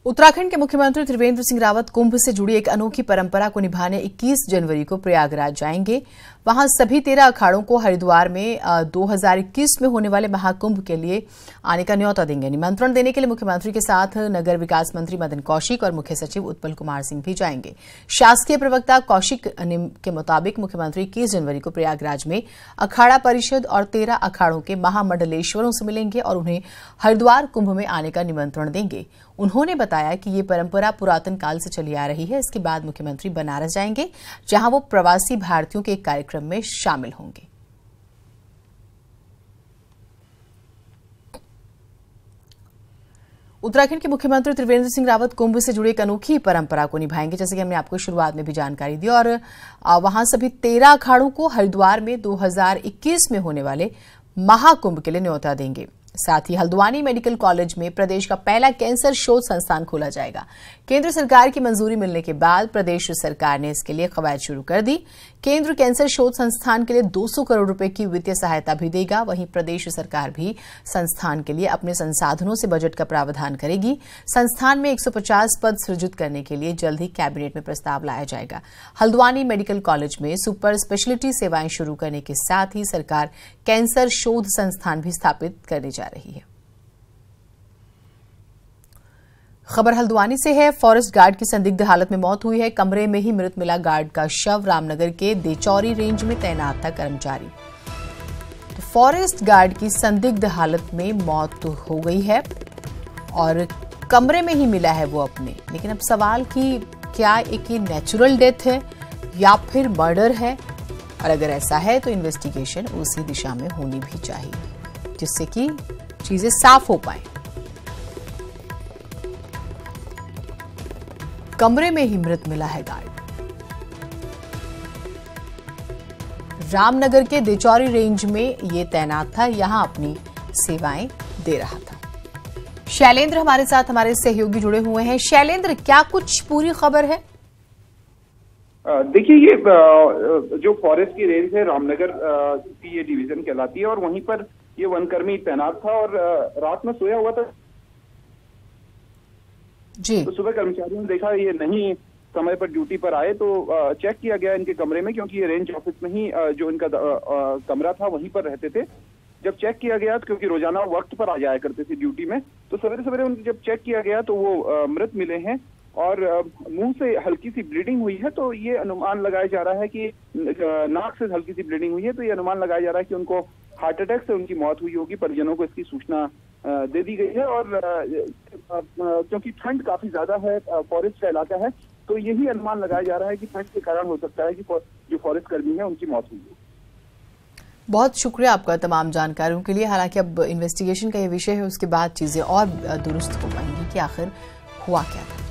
उत्तराखंड के मुख्यमंत्री त्रिवेंद्र सिंह रावत कुंभ से जुड़ी एक अनोखी परंपरा को निभाने 21 जनवरी को प्रयागराज जाएंगे। वहां सभी 13 अखाड़ों को हरिद्वार में 2021 में होने वाले महाकुंभ के लिए आने का न्योता देंगे। निमंत्रण देने के लिए मुख्यमंत्री के साथ नगर विकास मंत्री मदन कौशिक और मुख्य सचिव उत्पल कुमार सिंह भी जाएंगे। शासकीय प्रवक्ता कौशिक के मुताबिक मुख्यमंत्री 21 जनवरी को प्रयागराज में अखाड़ा परिषद और 13 अखाड़ों के महामंडलेश्वरों से मिलेंगे और उन्हें हरिद्वार कुंभ में आने का निमंत्रण देंगे। उन्होंने बताया कि ये परंपरा पुरातन काल से चली आ रही है। इसके बाद मुख्यमंत्री बनारस जाएंगे, जहां वो प्रवासी भारतीयों के एक कार्यक्रम में शामिल होंगे। उत्तराखंड के मुख्यमंत्री त्रिवेंद्र सिंह रावत कुंभ से जुड़ी एक अनोखी परंपरा को निभाएंगे, जैसे कि हमने आपको शुरुआत में भी जानकारी दी। और वहां सभी 13 अखाड़ों को हरिद्वार में 2021 में होने वाले महाकुंभ के लिए न्योता देंगे। साथ ही हल्द्वानी मेडिकल कॉलेज में प्रदेश का पहला कैंसर शोध संस्थान खोला जाएगा। केंद्र सरकार की मंजूरी मिलने के बाद प्रदेश सरकार ने इसके लिए कवायद शुरू कर दी। केंद्र कैंसर शोध संस्थान के लिए 200 करोड़ रुपए की वित्तीय सहायता भी देगा। वहीं प्रदेश सरकार भी संस्थान के लिए अपने संसाधनों से बजट का प्रावधान करेगी। संस्थान में 150 पद सृजित करने के लिए जल्द ही कैबिनेट में प्रस्ताव लाया जाएगा। हल्द्वानी मेडिकल कॉलेज में सुपर स्पेशलिटी सेवाएं शुरू करने के साथ ही सरकार कैंसर शोध संस्थान भी स्थापित करने जा रही है। खबर हल्द्वानी से है। फॉरेस्ट गार्ड की संदिग्ध हालत में मौत हुई है। कमरे में ही मृत मिला गार्ड का शव। रामनगर के देचौरी रेंज में तैनात था कर्मचारी। तो फॉरेस्ट गार्ड की संदिग्ध हालत में मौत हो गई है और कमरे में ही मिला है वो अपने। लेकिन अब सवाल कि क्या एक नेचुरल डेथ है या फिर मर्डर है, और अगर ऐसा है तो इन्वेस्टिगेशन उसी दिशा में होनी भी चाहिए, जिससे कि चीजें साफ हो पाए। कमरे में ही मृत मिला है गार्ड। रामनगर के देचौरी रेंज में ये तैनात था, यहां अपनी सेवाएं दे रहा था। शैलेंद्र हमारे साथ, हमारे सहयोगी जुड़े हुए हैं। शैलेंद्र, क्या कुछ पूरी खबर है? देखिए, ये जो फॉरेस्ट की रेंज है रामनगर की ये डिवीजन कहलाती है और वहीं पर ये वनकर्मी तैनात था और रात में सोया हुआ था जी। तो सुबह कर्मचारियों ने देखा ये नहीं समय पर ड्यूटी पर आए, तो चेक किया गया इनके कमरे में, क्योंकि ये रेंज ऑफिस में ही जो इनका कमरा था वहीं पर रहते थे। जब चेक किया गया तो क्योंकि रोजाना वक्त पर आ जाया करते थे ड्यूटी में, तो सवेरे सवेरे उनको जब चेक किया गया तो वो मृत मिले हैं और मुंह से हल्की सी ब्लीडिंग हुई है। तो ये अनुमान लगाया जा रहा है कि नाक से हल्की सी ब्लीडिंग हुई है, तो ये अनुमान लगाया जा रहा है कि उनको हार्ट अटैक से उनकी मौत हुई होगी। परिजनों को इसकी सूचना दे दी गई है और क्योंकि ठंड काफी ज्यादा है, फॉरेस्ट का इलाका है, तो यही अनुमान लगाया जा रहा है कि ठंड के कारण हो सकता है कि जो फॉरेस्ट कर्मी है उनकी मौत हुई है। बहुत शुक्रिया आपका तमाम जानकारियों के लिए। हालांकि अब इन्वेस्टिगेशन का ये विषय है, उसके बाद चीजें और दुरुस्त हो पाएंगी कि आखिर हुआ क्या था।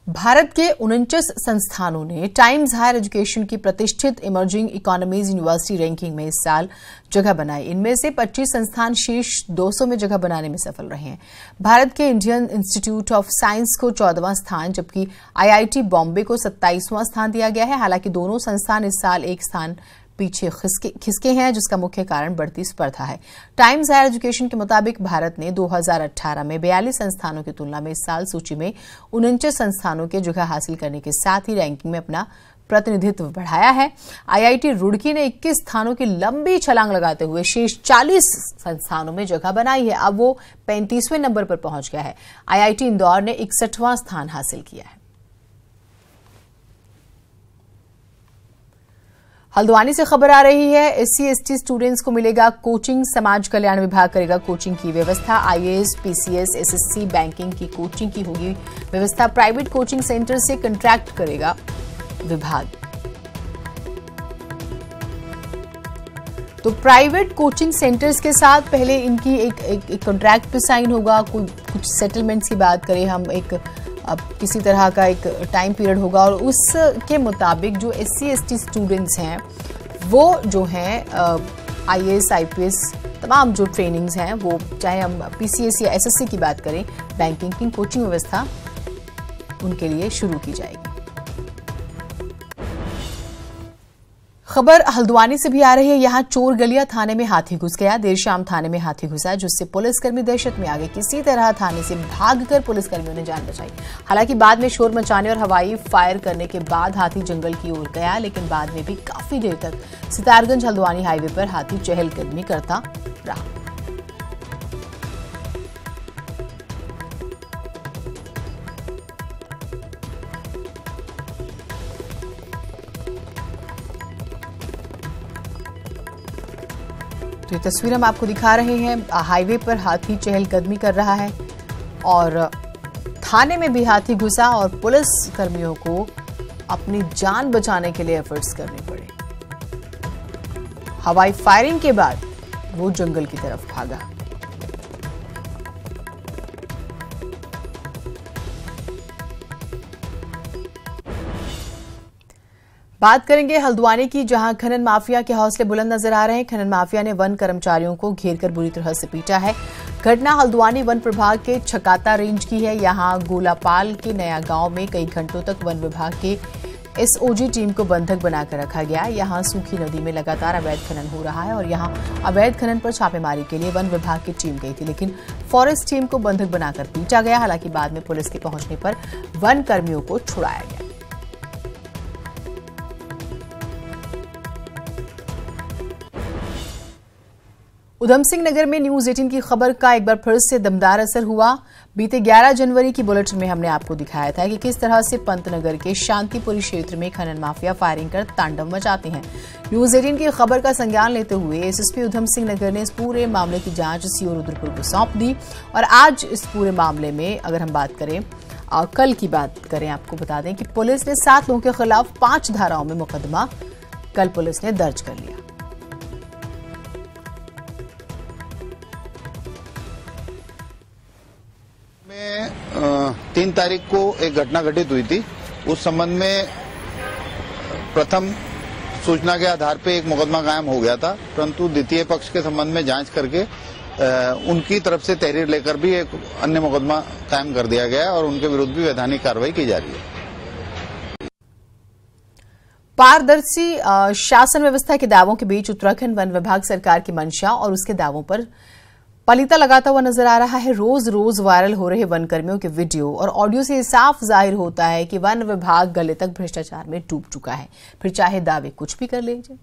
भारत के 49 संस्थानों ने टाइम्स हायर एजुकेशन की प्रतिष्ठित इमर्जिंग इकोनॉमीज यूनिवर्सिटी रैंकिंग में इस साल जगह बनाई। इनमें से 25 संस्थान शीर्ष 200 में जगह बनाने में सफल रहे हैं। भारत के इंडियन इंस्टीट्यूट ऑफ साइंस को 14वां स्थान, जबकि आईआईटी बॉम्बे को 27वां स्थान दिया गया है। हालांकि दोनों संस्थान इस साल एक स्थान पीछे खिसके हैं, जिसका मुख्य कारण बढ़ती स्पर्धा है। टाइम्स हायर एजुकेशन के मुताबिक भारत ने 2018 में 42 संस्थानों की तुलना में इस साल सूची में 49 संस्थानों के जगह हासिल करने के साथ ही रैंकिंग में अपना प्रतिनिधित्व बढ़ाया है। आईआईटी रुड़की ने 21 स्थानों की लंबी छलांग लगाते हुए शेष 40 संस्थानों में जगह बनाई है। अब वो 35वें नंबर पर पहुंच गया है। आईआईटी इंदौर ने 61वां स्थान हासिल किया है। हल्द्वानी से खबर आ रही है। SC/ST स्टूडेंट्स को मिलेगा कोचिंग। समाज कल्याण विभाग करेगा कोचिंग की व्यवस्था। IAS, PCS, SSC, बैंकिंग की कोचिंग की होगी व्यवस्था। प्राइवेट कोचिंग सेंटर से कंट्रैक्ट करेगा विभाग। तो प्राइवेट कोचिंग सेंटर्स के साथ पहले इनकी एक कॉन्ट्रैक्ट पे साइन होगा। कुछ सेटलमेंट्स की बात करें हम, अब किसी तरह का एक टाइम पीरियड होगा और उसके मुताबिक जो SC/ST स्टूडेंट्स हैं वो जो हैं IAS, IPS तमाम जो ट्रेनिंग्स हैं, वो चाहे हम PCS या SSC की बात करें, बैंकिंग की कोचिंग व्यवस्था उनके लिए शुरू की जाएगी। खबर हल्द्वानी से भी आ रही है। यहां चोर गलिया थाने में हाथी घुस गया। देर शाम थाने में हाथी घुसा, जिससे पुलिसकर्मी दहशत में आ गए। किसी तरह थाने से भागकर पुलिसकर्मियों ने जान बचाई। हालांकि बाद में शोर मचाने और हवाई फायर करने के बाद हाथी जंगल की ओर गया, लेकिन बाद में भी काफी देर तक सितारगंज हल्द्वानी हाईवे पर हाथी चहलकदमी करता रहा। तो ये तस्वीर हम आपको दिखा रहे हैं। हाईवे पर हाथी चहलकदमी कर रहा है और थाने में भी हाथी घुसा और पुलिस कर्मियों को अपनी जान बचाने के लिए एफर्ट्स करने पड़े। हवाई फायरिंग के बाद वो जंगल की तरफ भागा। बात करेंगे हल्द्वानी की, जहां खनन माफिया के हौसले बुलंद नजर आ रहे हैं। खनन माफिया ने वन कर्मचारियों को घेरकर बुरी तरह से पीटा है। घटना हल्द्वानी वन प्रभाग के छकाता रेंज की है। यहां गोलापाल के नया गांव में कई घंटों तक वन विभाग के एसओजी टीम को बंधक बनाकर रखा गया। यहां सूखी नदी में लगातार अवैध खनन हो रहा है और यहां अवैध खनन पर छापेमारी के लिए वन विभाग की टीम गई थी, लेकिन फॉरेस्ट टीम को बंधक बनाकर पीटा गया। हालांकि बाद में पुलिस के पहुंचने पर वन कर्मियों को छुड़ाया गया। उधम सिंह नगर में न्यूज 18 की खबर का एक बार फिर से दमदार असर हुआ। बीते 11 जनवरी की बुलेटिन में हमने आपको दिखाया था कि किस तरह से पंतनगर के शांतिपुरी क्षेत्र में खनन माफिया फायरिंग कर तांडव मचाते हैं। न्यूज 18 की खबर का संज्ञान लेते हुए एसएसपी उधम सिंह नगर ने इस पूरे मामले की जांच सीओ रुद्रपुर को सौंप दी और आज इस पूरे मामले में अगर हम बात करें, कल की बात करें, आपको बता दें कि पुलिस ने 7 लोगों के खिलाफ 5 धाराओं में मुकदमा कल पुलिस ने दर्ज कर लिया। में 3 तारीख को एक घटना घटित हुई थी। उस संबंध में प्रथम सूचना के आधार पर एक मुकदमा कायम हो गया था, परंतु द्वितीय पक्ष के संबंध में जांच करके उनकी तरफ से तहरीर लेकर भी एक अन्य मुकदमा कायम कर दिया गया और उनके विरुद्ध भी वैधानिक कार्रवाई की जा रही है। पारदर्शी शासन व्यवस्था के दावों के बीच उत्तराखंड वन विभाग सरकार की मंशा और उसके दावों पर पलीता लगाता हुआ नजर आ रहा है। रोज रोज वायरल हो रहे वन कर्मियों के वीडियो और ऑडियो से साफ जाहिर होता है कि वन विभाग गले तक भ्रष्टाचार में डूब चुका है, फिर चाहे दावे कुछ भी कर लीजिए।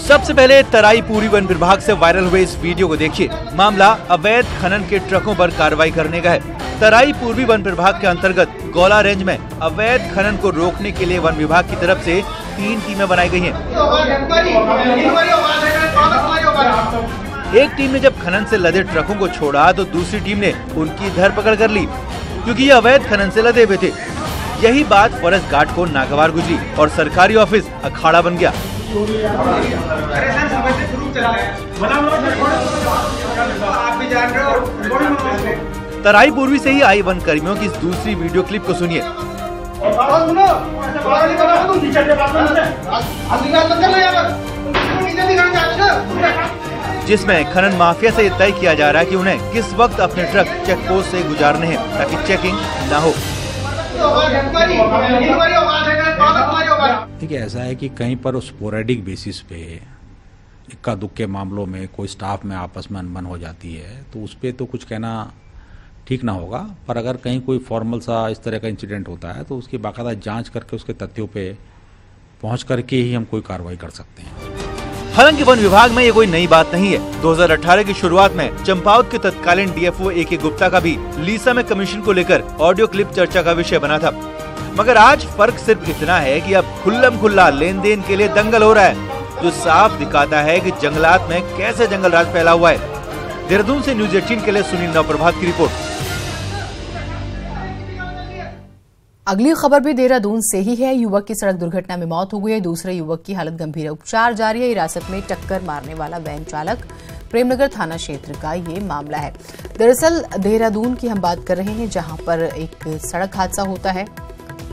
सबसे पहले तराईपुरी वन विभाग से वायरल हुए इस वीडियो को देखिए। मामला अवैध खनन के ट्रकों पर कार्रवाई करने का है। तराईपुरी वन विभाग के अंतर्गत गौला रेंज में अवैध खनन को रोकने के लिए वन विभाग की तरफ से 3 टीमें बनाई गई हैं। एक टीम ने जब खनन से लदे ट्रकों को छोड़ा तो दूसरी टीम ने उनकी धरपकड़ कर ली, क्योंकि ये अवैध खनन से लदे हुए थे। यही बात फॉरेस्ट गार्ड को नागवार गुजरी और सरकारी ऑफिस अखाड़ा बन गया। तराई पूर्वी से ही आई वन कर्मियों की इस दूसरी वीडियो क्लिप को सुनिए। जिसमें खनन माफिया से तय किया जा रहा है कि उन्हें किस वक्त अपने ट्रक चेक पोस्ट से गुजारने हैं ताकि चेकिंग न हो। देखिए, ऐसा है कि कहीं पर स्पोरेडिक बेसिस पे इक्का दुक्के मामलों में कोई स्टाफ में आपस में अनबन हो जाती है तो उस पर तो कुछ कहना ठीक ना होगा, पर अगर कहीं कोई फॉर्मल सा इस तरह का इंसिडेंट होता है तो उसकी बाकायदा जांच करके उसके तथ्यों पे पहुंच करके ही हम कोई कार्रवाई कर सकते हैं। हालांकि वन विभाग में ये कोई नई बात नहीं है। 2018 की शुरुआत में चंपावत के तत्कालीन डीएफओ ए.के. गुप्ता का भी लीसा में कमीशन को लेकर ऑडियो क्लिप चर्चा का विषय बना था। मगर आज फर्क सिर्फ इतना है कि अब खुल्लम खुल्ला लेन देन के लिए दंगल हो रहा है, जो साफ दिखाता है कि जंगलात में कैसे जंगल राज फैला हुआ है। देहरादून से न्यूज 18 के लिए सुनील नवप्रभात की रिपोर्ट। अगली खबर भी देहरादून से ही है। युवक की सड़क दुर्घटना में मौत हो गई है। दूसरे युवक की हालत गंभीर है, उपचार जारी है। हिरासत में टक्कर मारने वाला वैन चालक प्रेमनगर थाना क्षेत्र का ये मामला है। दरअसल देहरादून की हम बात कर रहे हैं, जहां पर एक सड़क हादसा होता है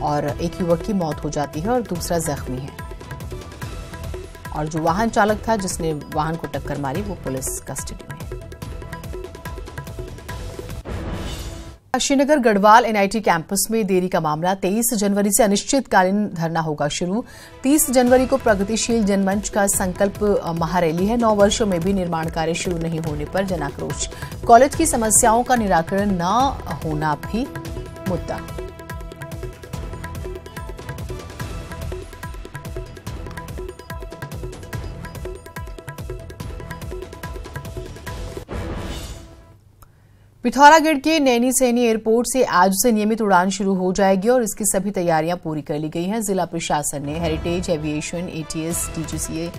और एक युवक की मौत हो जाती है और दूसरा जख्मी है। और जो वाहन चालक था जिसने वाहन को टक्कर मारी वो पुलिस कस्टडी में है। श्रीनगर गढ़वाल एनआईटी कैंपस में देरी का मामला। 23 जनवरी से अनिश्चितकालीन धरना होगा शुरू। 30 जनवरी को प्रगतिशील जनमंच का संकल्प महारैली है। 9 वर्षों में भी निर्माण कार्य शुरू नहीं होने पर जनाक्रोश। कॉलेज की समस्याओं का निराकरण न होना भी मुद्दा। पिथौरागढ़ के नैनी सैनी एयरपोर्ट से आज से नियमित उड़ान शुरू हो जाएगी और इसकी सभी तैयारियां पूरी कर ली गई हैं। जिला प्रशासन ने हेरिटेज एविएशन, एटीएस, डीजीसीए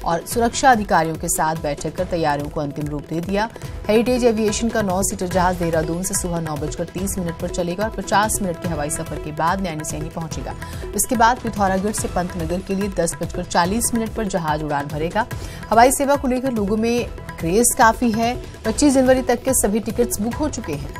और सुरक्षा अधिकारियों के साथ बैठक कर तैयारियों को अंतिम रूप दे दिया। हेरिटेज एविएशन का 9 सीटर जहाज देहरादून से सुबह 9:30 पर चलेगा और 50 मिनट के हवाई सफर के बाद नैनी सैनी पहुंचेगा। इसके बाद पिथौरागढ़ से पंतनगर के लिए 10:40 पर जहाज उड़ान भरेगा। हवाई सेवा को लेकर लोगों में क्रेज काफी है। 25 जनवरी तक के सभी टिकट्स बुक हो चुके हैं।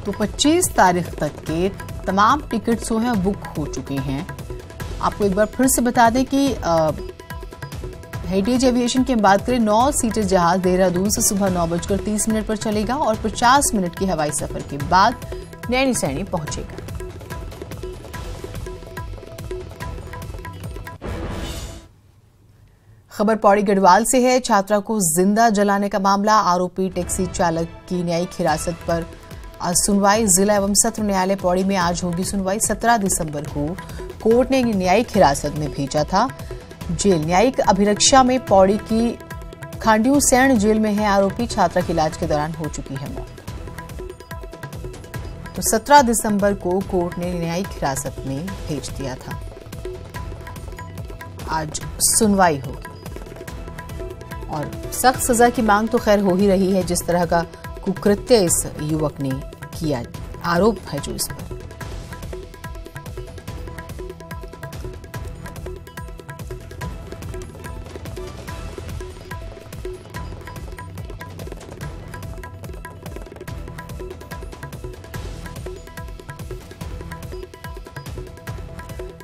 तो 25 तारीख तक के तमाम टिकट्स जो हैं बुक हो चुके हैं। आपको एक बार फिर से बता दें कि हेरिटेज एविएशन की बात करें, 9 सीटर जहाज देहरादून से सुबह 9:30 पर चलेगा और 50 मिनट की हवाई सफर के बाद नैनी सैनी पहुंचेगा। खबर पौड़ी गढ़वाल से है। छात्रा को जिंदा जलाने का मामला। आरोपी टैक्सी चालक की न्यायिक हिरासत पर सुनवाई। जिला एवं सत्र न्यायालय पौड़ी में आज होगी सुनवाई। 17 दिसंबर को कोर्ट ने न्यायिक हिरासत में भेजा था जेल। न्यायिक अभिरक्षा में पौड़ी की खांडियो सैण जेल में है आरोपी। छात्रा की इलाज के दौरान हो चुकी है मौत। तो 17 दिसंबर को कोर्ट ने न्यायिक हिरासत में भेज दिया था। आज सुनवाई होगी और सख्त सजा की मांग तो खैर हो ही रही है। जिस तरह का कुकृत्य इस युवक ने किया, आरोप है जो इस पर।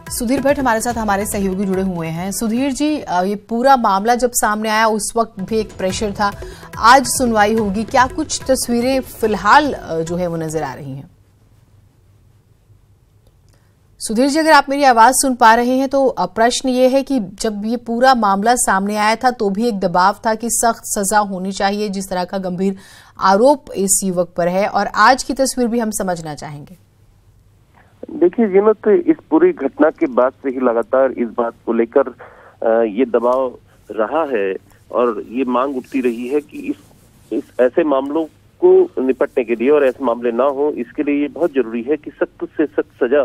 सुधीर भट्ट हमारे साथ हमारे सहयोगी जुड़े हुए हैं। सुधीर जी, ये पूरा मामला जब सामने आया उस वक्त भी एक प्रेशर था। आज सुनवाई होगी, क्या कुछ तस्वीरें फिलहाल जो है वो नजर आ रही हैं? सुधीर जी, अगर आप मेरी आवाज सुन पा रहे हैं तो प्रश्न ये है कि जब ये पूरा मामला सामने आया था तो भी एक दबाव था कि सख्त सजा होनी चाहिए, जिस तरह का गंभीर आरोप इस युवक पर है, और आज की तस्वीर भी हम समझना चाहेंगे। देखिए जीनत, इस पूरी घटना के बाद से ही लगातार इस बात को लेकर ये दबाव रहा है और ये मांग उठती रही है कि इस ऐसे मामलों को निपटने के लिए और ऐसे मामले ना हो, इसके लिए ये बहुत जरूरी है कि सख्त से सख्त सजा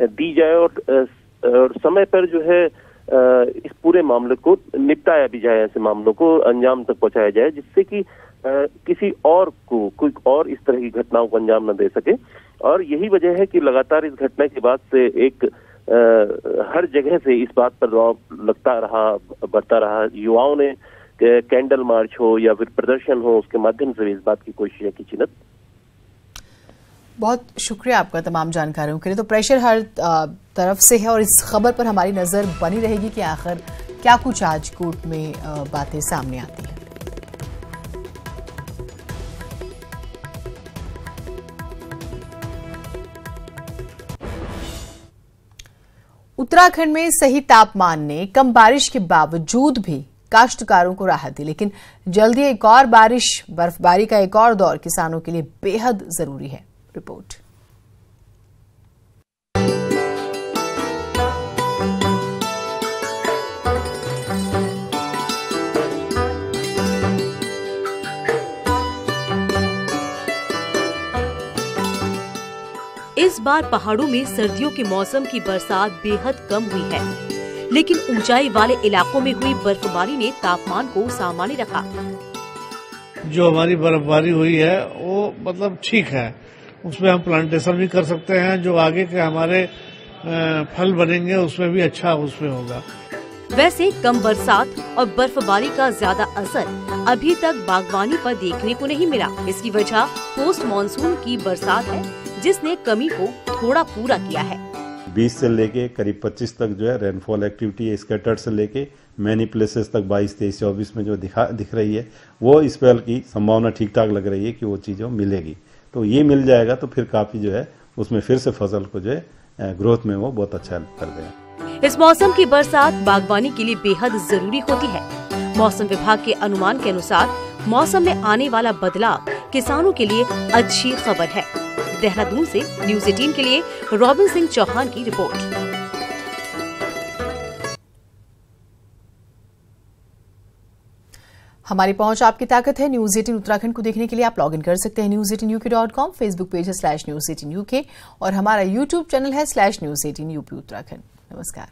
दी जाए और समय पर जो है इस पूरे मामले को निपटाया भी जाए, ऐसे मामलों को अंजाम तक पहुंचाया जाए, जिससे कि किसी और को कोई और इस तरह की घटनाओं को अंजाम न दे सके। और यही वजह है कि लगातार इस घटना के बाद से एक हर जगह से इस बात पर दबाव बढ़ता रहा। युवाओं ने कैंडल मार्च हो या फिर प्रदर्शन हो, उसके माध्यम से भी इस बात की कोशिश की। चिन्हत, बहुत शुक्रिया आपका तमाम जानकारियों के लिए। तो प्रेशर हर तरफ से है और इस खबर पर हमारी नजर बनी रहेगी कि आखिर क्या कुछ आज कोर्ट में बातें सामने आती हैं। उत्तराखंड में सही तापमान ने कम बारिश के बावजूद भी काश्तकारों को राहत दी, लेकिन जल्दी एक और बर्फबारी का एक और दौर किसानों के लिए बेहद जरूरी है। रिपोर्ट। इस बार पहाड़ों में सर्दियों के मौसम की बरसात बेहद कम हुई है, लेकिन ऊंचाई वाले इलाकों में हुई बर्फबारी ने तापमान को सामान्य रखा। जो हमारी बर्फबारी हुई है वो मतलब ठीक है, उसमें हम प्लांटेशन भी कर सकते हैं। जो आगे के हमारे फल बनेंगे उसमें भी अच्छा उसमें होगा। वैसे कम बरसात और बर्फबारी का ज्यादा असर अभी तक बागवानी पर देखने को नहीं मिला। इसकी वजह पोस्ट मानसून की बरसात है, जिसने कमी को थोड़ा पूरा किया है। 20 से लेके करीब 25 तक जो है रेनफॉल एक्टिविटी है, स्कैटर्ड से लेके मैनी प्लेसेस तक 22, 23, 24 में जो दिख रही है, वो स्पेल की संभावना ठीक ठाक लग रही है कि वो चीज़ों मिलेगी। तो ये मिल जाएगा तो फिर काफी जो है उसमें फिर से फसल को जो है ग्रोथ में वो बहुत अच्छा कर देगा। इस मौसम की बरसात बागवानी के लिए बेहद जरूरी होती है। मौसम विभाग के अनुमान के अनुसार मौसम में आने वाला बदलाव किसानों के लिए अच्छी खबर है। देहरादून से न्यूज़ 18 के लिए रॉबिन सिंह चौहान की रिपोर्ट। हमारी पहुंच आपकी ताकत है। न्यूज़ 18 उत्तराखंड को देखने के लिए आप लॉग इन कर सकते हैं news18uk.com, फेसबुक पेज है /news18uk और हमारा यूट्यूब चैनल है /news18up उत्तराखंड। नमस्कार।